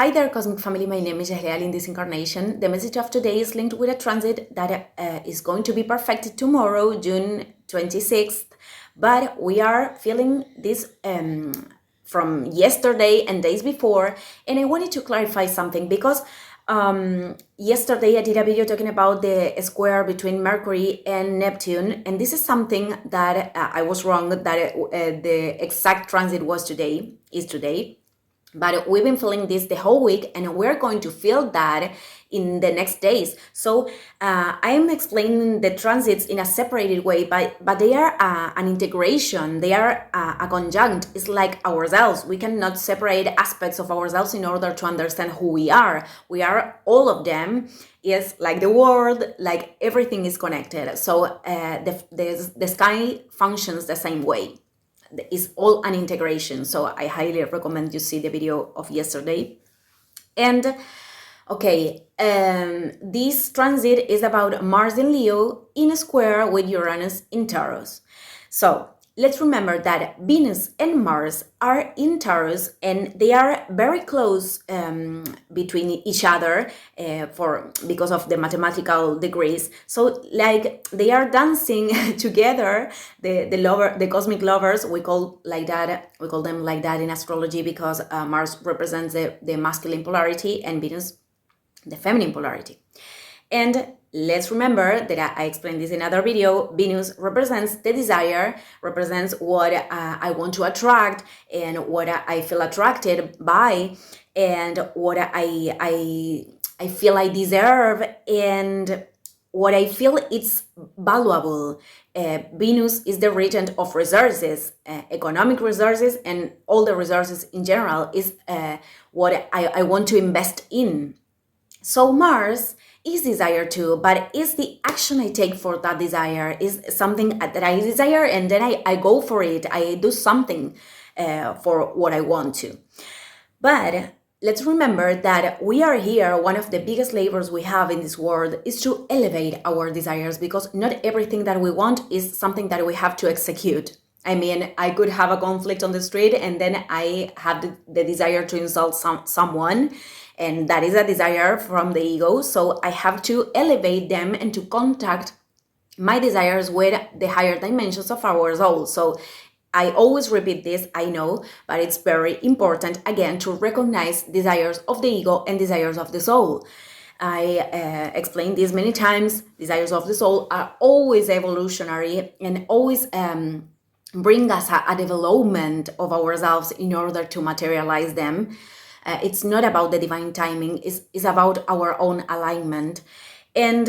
Hi there, Cosmic Family. My name is Real in this incarnation. The message of today is linked with a transit that is going to be perfected tomorrow, June 26th. But we are feeling this from yesterday and days before. And I wanted to clarify something because yesterday I did a video talking about the square between Mercury and Neptune. And this is something that I was wrong, that the exact transit is today. But we've been feeling this the whole week, and we're going to feel that in the next days. So I am explaining the transits in a separated way, but they are an integration. They are a conjunct. It's like ourselves. We cannot separate aspects of ourselves in order to understand who we are. We are all of them. Yes, like the world, like everything is connected. So the sky functions the same way. It's all an integration. So I highly recommend you see the video of yesterday. And okay, this transit is about Mars in Leo in a square with Uranus in Taurus. So let's remember that Venus and Mars are in Taurus, and they are very close between each other because of the mathematical degrees. So like they are dancing together. The cosmic lovers, we call them like that in astrology because Mars represents the masculine polarity and Venus the feminine polarity. And let's remember that I explained this in another video. Venus represents the desire, represents what I want to attract and what I feel attracted by and what I feel I deserve and what I feel it's valuable. Venus is the regent of resources, economic resources, and all the resources in general is what I want to invest in. So Mars is desire too, but is the action I take for that desire, is something that I desire and then I go for it. I do something for what I want to. But let's remember that we are here. One of the biggest labors we have in this world is to elevate our desires, because not everything that we want is something that we have to execute. I mean, I could have a conflict on the street and then I have the desire to insult someone, and that is a desire from the ego. So I have to elevate them and to contact my desires with the higher dimensions of our soul. So I always repeat this, I know, but it's very important, again, to recognize desires of the ego and desires of the soul. I explained this many times. Desires of the soul are always evolutionary and always bring us a development of ourselves in order to materialize them. It's not about the divine timing, it's about our own alignment. And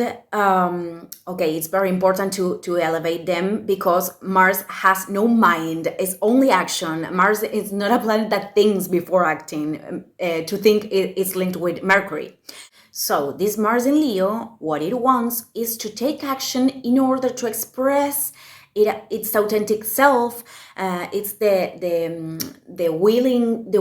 okay, it's very important to elevate them because Mars has no mind, it's only action. Mars is not a planet that thinks before acting. To think it's linked with Mercury. So this Mars in Leo, what it wants is to take action in order to express its authentic self. It's the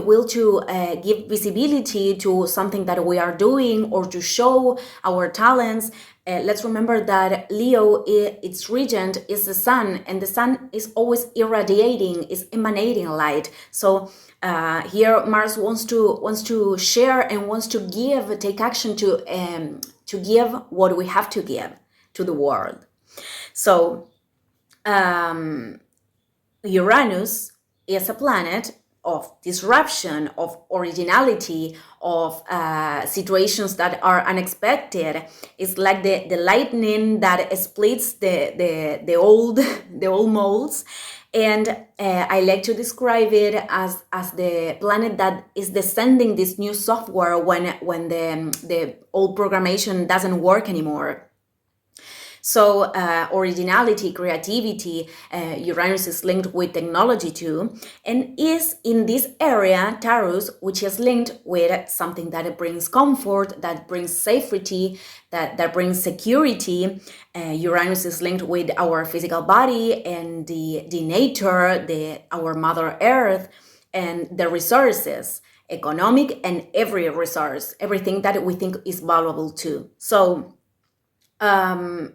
will to give visibility to something that we are doing or to show our talents. Let's remember that Leo, its regent is the sun, and the sun is always irradiating, is emanating light. So here Mars wants to share and wants to give, take action to give what we have to give to the world. So Uranus is a planet of disruption, of originality, of situations that are unexpected. It's like the lightning that splits the old molds. And I like to describe it as the planet that is descending this new software when the old programmation doesn't work anymore. So originality, creativity, Uranus is linked with technology too, and is in this area, Taurus, which is linked with something that brings comfort, that brings safety, that brings security. Uranus is linked with our physical body and the nature, our Mother Earth, and the resources, economic and every resource, everything that we think is valuable too. So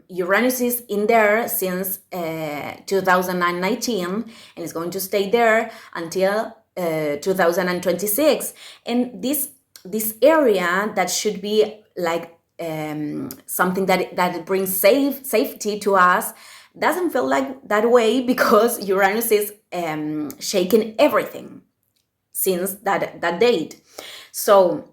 Uranus is in there since 2019 and is going to stay there until 2026. And this this area that should be like something that brings safety to us doesn't feel like that way, because Uranus is shaking everything since that date. So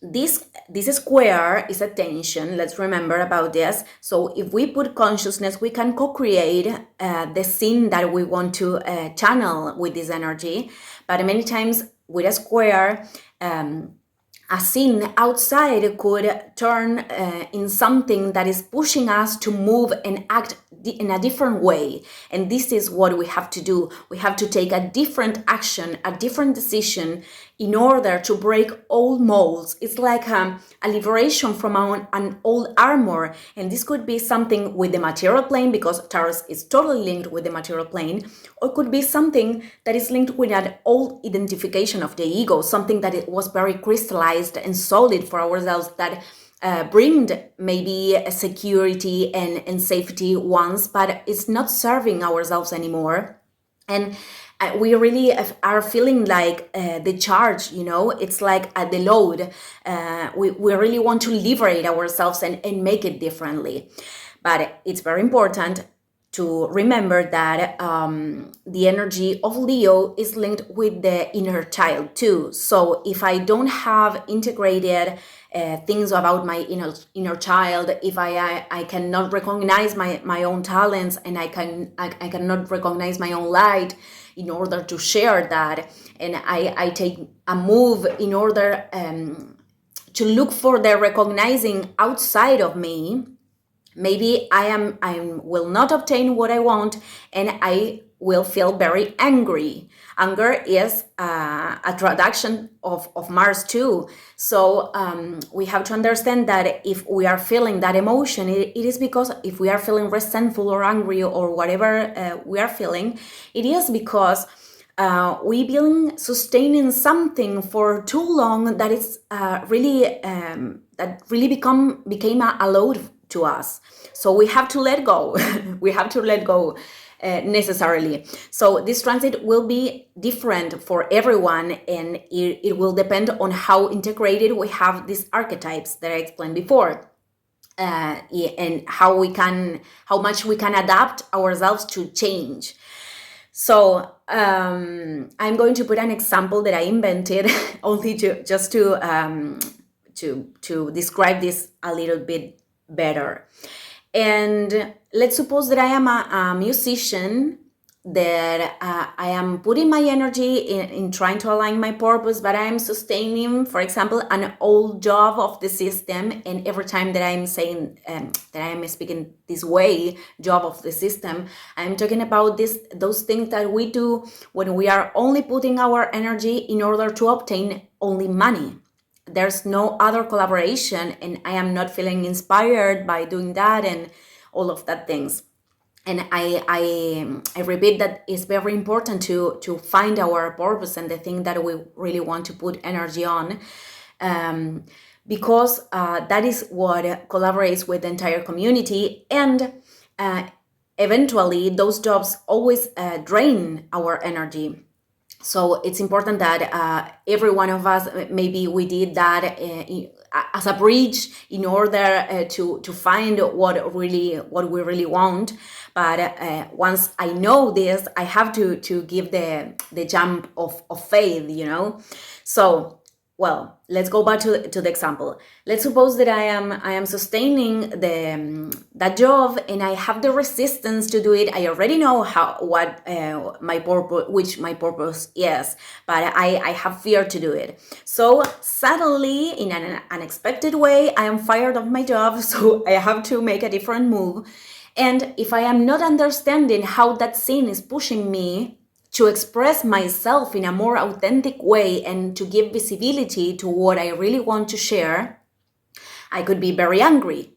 this square is a tension. Let's remember about this. So if we put consciousness, we can co-create the scene that we want to channel with this energy. But many times with a square, a scene outside could turn in something that is pushing us to move and act in a different way. And this is what we have to do. We have to take a different action, a different decision in order to break old molds. It's like a liberation from an old armor. And this could be something with the material plane, because Taurus is totally linked with the material plane, or it could be something that is linked with an old identification of the ego, something that it was very crystallized and solid for ourselves, that bring maybe a security and safety once, but it's not serving ourselves anymore. And we really are feeling like the charge, it's like the load. We really want to liberate ourselves and make it differently. But it's very important to remember that the energy of Leo is linked with the inner child too. So if I don't have integrated things about my inner child, if I cannot recognize my own talents, and I cannot recognize my own light in order to share that, and I take a move in order to look for the recognizing outside of me, maybe I will not obtain what I want, and I will feel very angry. Anger is a traduction of Mars too. So we have to understand that if we are feeling that emotion, it is because if we are feeling resentful or angry or whatever we are feeling, it is because we've been sustaining something for too long that it's really became a load to us. So we have to let go. We have to let go necessarily. So this transit will be different for everyone, and it will depend on how integrated we have these archetypes that I explained before, and how much we can adapt ourselves to change. So I'm going to put an example that I invented only to describe this a little bit better. And let's suppose that I am a musician, that I am putting my energy in trying to align my purpose, but I am sustaining, for example, an old job of the system. And every time that I'm saying that I am speaking this way, job of the system, I'm talking about those things that we do when we are only putting our energy in order to obtain only money. There's no other collaboration, and I am not feeling inspired by doing that and all of that things. And I repeat that it's very important to find our purpose and the thing that we really want to put energy on, because that is what collaborates with the entire community. And eventually those jobs always drain our energy. So it's important that every one of us, maybe we did that as a bridge in order to find what we really want. But once I know this, I have to give the jump of faith, So, well, let's go back to the example. Let's suppose that I am sustaining that job, and I have the resistance to do it. I already know my purpose is, but I have fear to do it. So suddenly, in an unexpected way, I am fired of my job, so I have to make a different move. And if I am not understanding how that scene is pushing me to express myself in a more authentic way and to give visibility to what I really want to share, I could be very angry.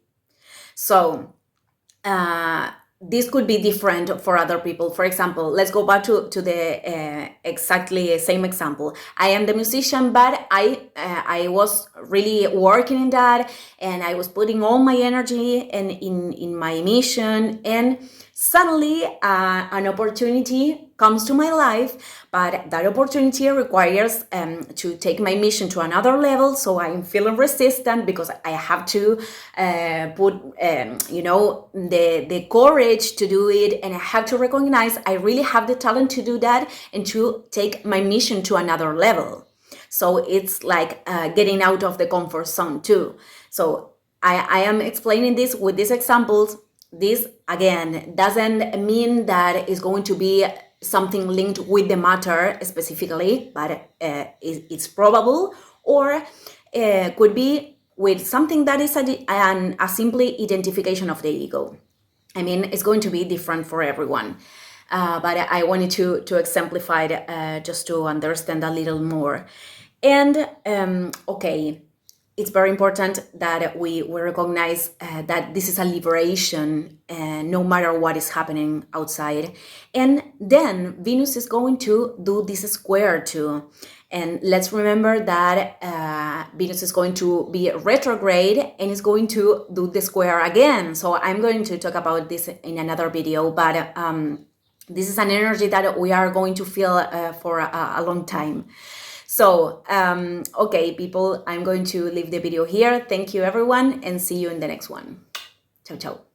So this could be different for other people. For example, let's go back to the exactly same example. I am the musician, but I was really working in that, and I was putting all my energy in my mission, and Suddenly, an opportunity comes to my life, but that opportunity requires to take my mission to another level. So I'm feeling resistant because I have to put, the courage to do it, and I have to recognize I really have the talent to do that and to take my mission to another level. So it's like getting out of the comfort zone too. So I am explaining this with these examples. This, again, doesn't mean that it's going to be something linked with the matter specifically, but it's probable, or could be with something that is a simply identification of the ego. I mean, it's going to be different for everyone. But I wanted to exemplify it just to understand a little more. And okay, it's very important that we recognize that this is a liberation, no matter what is happening outside. And then Venus is going to do this square too. And let's remember that Venus is going to be retrograde and is going to do the square again. So I'm going to talk about this in another video, but this is an energy that we are going to feel for a long time. So, okay, people, I'm going to leave the video here. Thank you, everyone, and see you in the next one. Ciao, ciao.